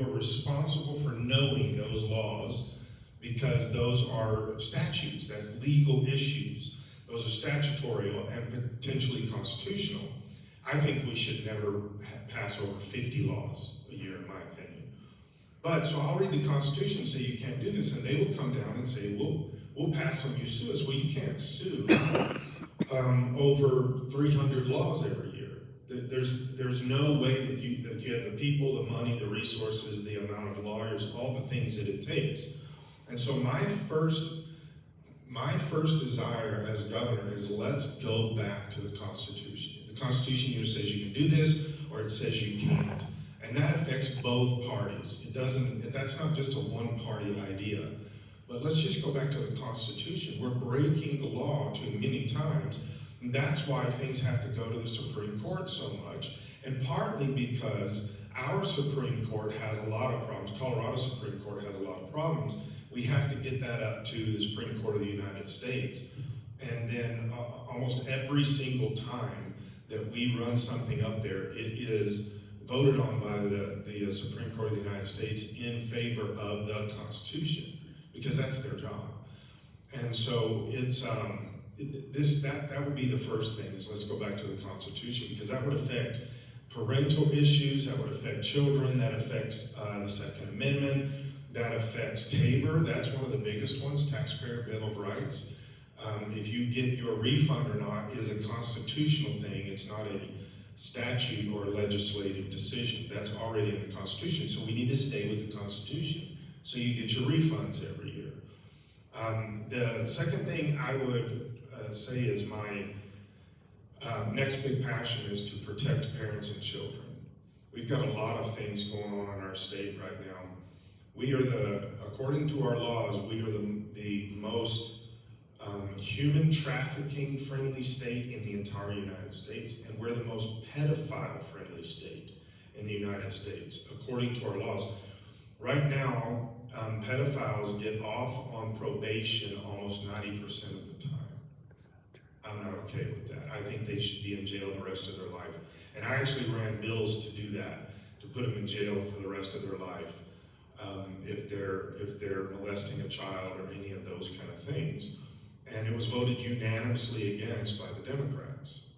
We're responsible for knowing those laws because those are statutes, that's legal issues. Those are statutory and potentially constitutional. I think we should never pass over 50 laws a year, in my opinion. But, so I'll read the Constitution and say you can't do this, and they will come down and say, we'll pass them, you sue us. Well, you can't sue over 300 laws every year. There's no way that you have the people, the money, the resources, the amount of lawyers, all the things that it takes. And so my first desire as governor is let's go back to the Constitution. The Constitution either says you can do this or it says you can't. And that affects both parties. That's not just a one-party idea. But let's just go back to the Constitution. We're breaking the law too many times. And that's why things have to go to the Supreme Court so much. And partly because our Supreme Court has a lot of problems. Colorado Supreme Court has a lot of problems. We have to get that up to the Supreme Court of the United States. And then almost every single time that we run something up there, it is voted on by the Supreme Court of the United States in favor of the Constitution, because that's their job. And so it's that would be the first thing, is let's go back to the Constitution, because that would affect parental issues, that would affect children, that affects the Second Amendment, that affects TABOR. That's one of the biggest ones, Taxpayer Bill of Rights. If you get your refund or not is a constitutional thing. It's not a statute or a legislative decision. That's already in the Constitution. So we need to stay with the Constitution so you get your refunds every year. The second thing I would say is my next big passion is to protect parents and children. We've got a lot of things going on in our state right now. We are according to our laws, we are the most human trafficking friendly state in the entire United States, and we're the most pedophile friendly state in the United States, according to our laws. Right now, pedophiles get off on probation almost 90% of the time. I'm not okay with that. I think they should be in jail the rest of their life. And I actually ran bills to do that, to put them in jail for the rest of their life. If they're molesting a child or any of those kind of things. And it was voted unanimously against by the Democrats.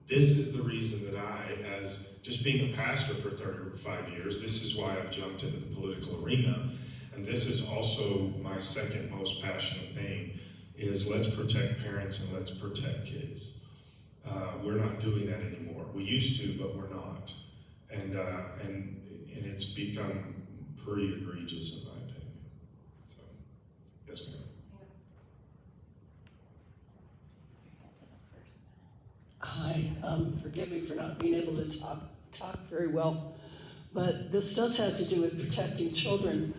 This is the reason that I, as just being a pastor for 35 years, this is why I've jumped into the political arena. And this is also my second most passionate thing, is let's protect parents and let's protect kids. We're not doing that anymore. We used to, but we're not. And it's become pretty egregious in my opinion. So, yes, ma'am. Hi, forgive me for not being able to talk very well, but this does have to do with protecting children.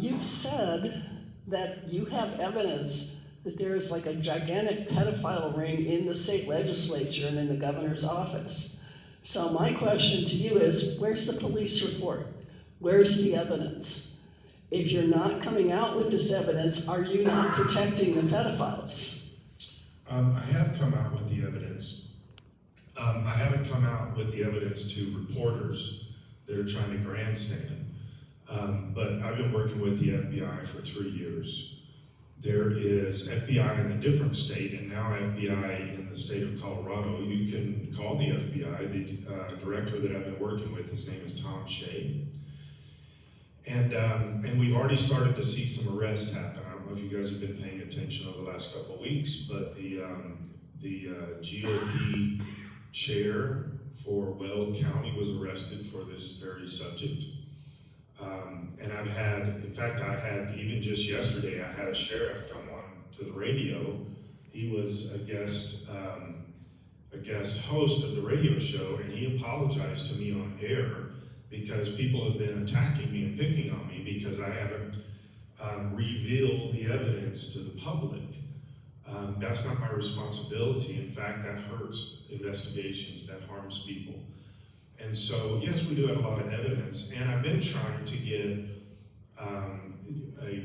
You've said that you have evidence that there is like a gigantic pedophile ring in the state legislature and in the governor's office. So my question to you is, where's the police report? Where's the evidence? If you're not coming out with this evidence, are you not protecting the pedophiles? I have come out with the evidence. I haven't come out with the evidence to reporters that are trying to grandstand. But I've been working with the FBI for 3 years. There is FBI in a different state, and now FBI in the state of Colorado. You can call the FBI. The director that I've been working with, his name is Tom Shea. And we've already started to see some arrests happen. I don't know if you guys have been paying attention over the last couple of weeks, but the GOP chair for Weld County was arrested for this very subject. And I had even just yesterday, I had a sheriff come on to the radio. He was a guest host of the radio show, and he apologized to me on air because people have been attacking me and picking on me because I haven't revealed the evidence to the public. That's not my responsibility. In fact, that hurts investigations, that harms people. And so, yes, we do have a lot of evidence, and I've been trying to get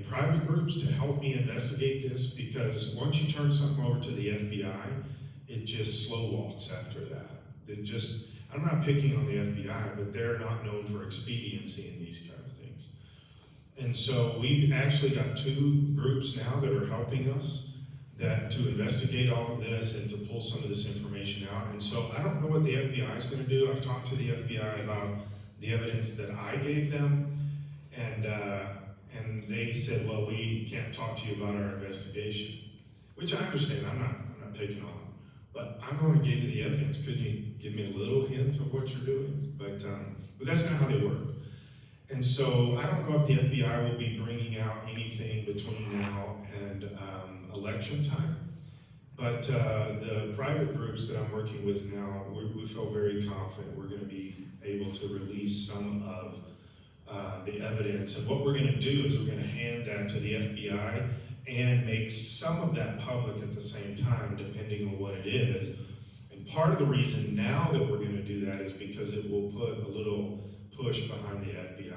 private groups to help me investigate this, because once you turn something over to the FBI, it just slow walks after that. I'm not picking on the FBI, but they're not known for expediency in these kind of things. And so we've actually got 2 groups now that are helping us to investigate all of this and to pull some of this information out. And so I don't know what the FBI is going to do. I've talked to the FBI about the evidence that I gave them, and they said, well, we can't talk to you about our investigation, which I understand. I'm not picking on them, but I'm going to give you the evidence. Couldn't you give me a little hint of what you're doing? But that's not how they work. And so I don't know if the FBI will be bringing out anything between now and election time. But the private groups that I'm working with now, we feel very confident we're going to be able to release some of the evidence. And what we're going to do is we're going to hand that to the FBI and make some of that public at the same time, depending on what it is. And part of the reason now that we're going to do that is because it will put a little push behind the FBI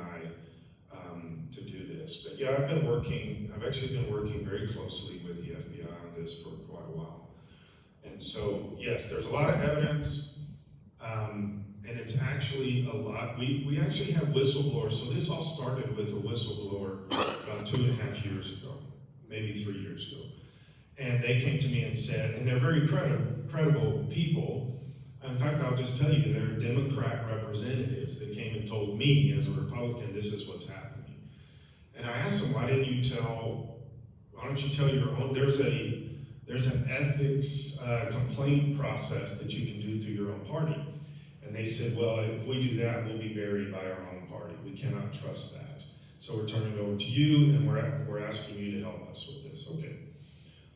to do this. But yeah, I've actually been working very closely with the FBI on this for quite a while. And so, yes, there's a lot of evidence, and it's actually a lot. We actually have whistleblowers. So this all started with a whistleblower about 2.5 years ago, maybe 3 years ago. And they came to me and said, and they're very credible people. In fact, I'll just tell you, they're Democrat representatives that came and told me as a Republican, this is what's happening. And I asked them, why don't you tell your own, there's an ethics complaint process that you can do through your own party. And they said, well, if we do that, we'll be buried by our own party. We cannot trust that. So we're turning it over to you, and we're asking you to help us with this. Okay.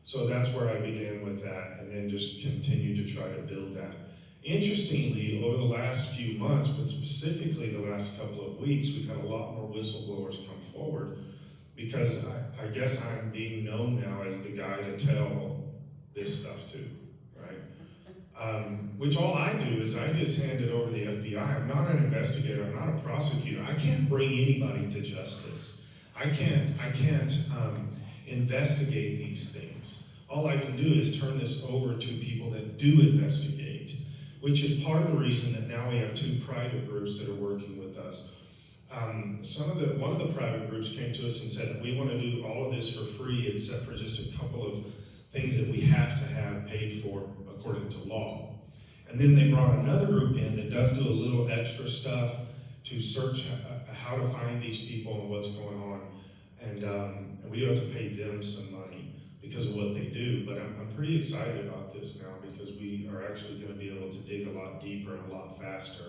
So that's where I began with that, and then just continue to try to build that. Interestingly, over the last few months, but specifically the last couple of weeks, we've had a lot more whistleblowers come forward because I guess I'm being known now as the guy to tell this stuff to, right? Which all I do is I just hand it over to the FBI. I'm not an investigator, I'm not a prosecutor. I can't bring anybody to justice. I can't investigate these things. All I can do is turn this over to people that do investigate, which is part of the reason that now we have 2 private groups that are working with us. One of the private groups came to us and said, we want to do all of this for free except for just a couple of things that we have to have paid for according to law. And then they brought another group in that does do a little extra stuff to search how to find these people and what's going on. And we do have to pay them some money because of what they do. But I'm pretty excited about this now because we are actually going to be able to dig a lot deeper and a lot faster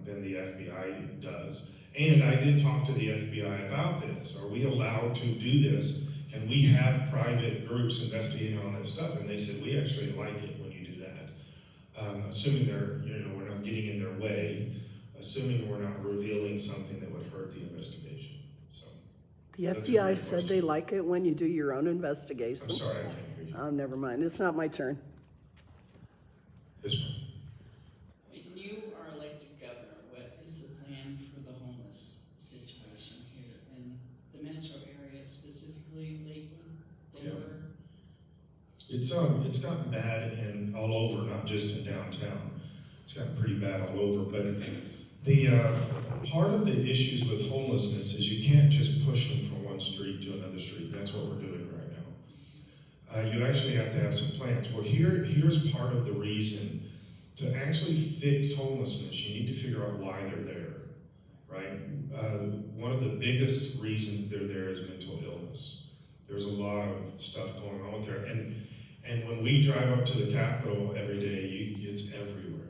than the FBI does. And I did talk to the FBI about this. Are we allowed to do this? Can we have private groups investigating all that stuff? And they said, we actually like it when you do that. Assuming we're not getting in their way, assuming we're not revealing something that would hurt the investigation. So The FBI said they like it when you do your own investigation. I'm sorry, I can't hear you. Oh, never mind. It's not my turn. This one. When you are elected governor, what is the plan for the homeless situation here in the metro area, specifically Lakewood, Denver? It's gotten bad in all over, not just in downtown. It's gotten pretty bad all over. But the part of the issues with homelessness is you can't just push them from one street to another street. That's what we're doing right now. You actually have to have some plans. Well, here's part of the reason. To actually fix homelessness, you need to figure out why they're there, right? One of the biggest reasons they're there is mental illness. There's a lot of stuff going on there. And when we drive up to the Capitol every day, it's everywhere.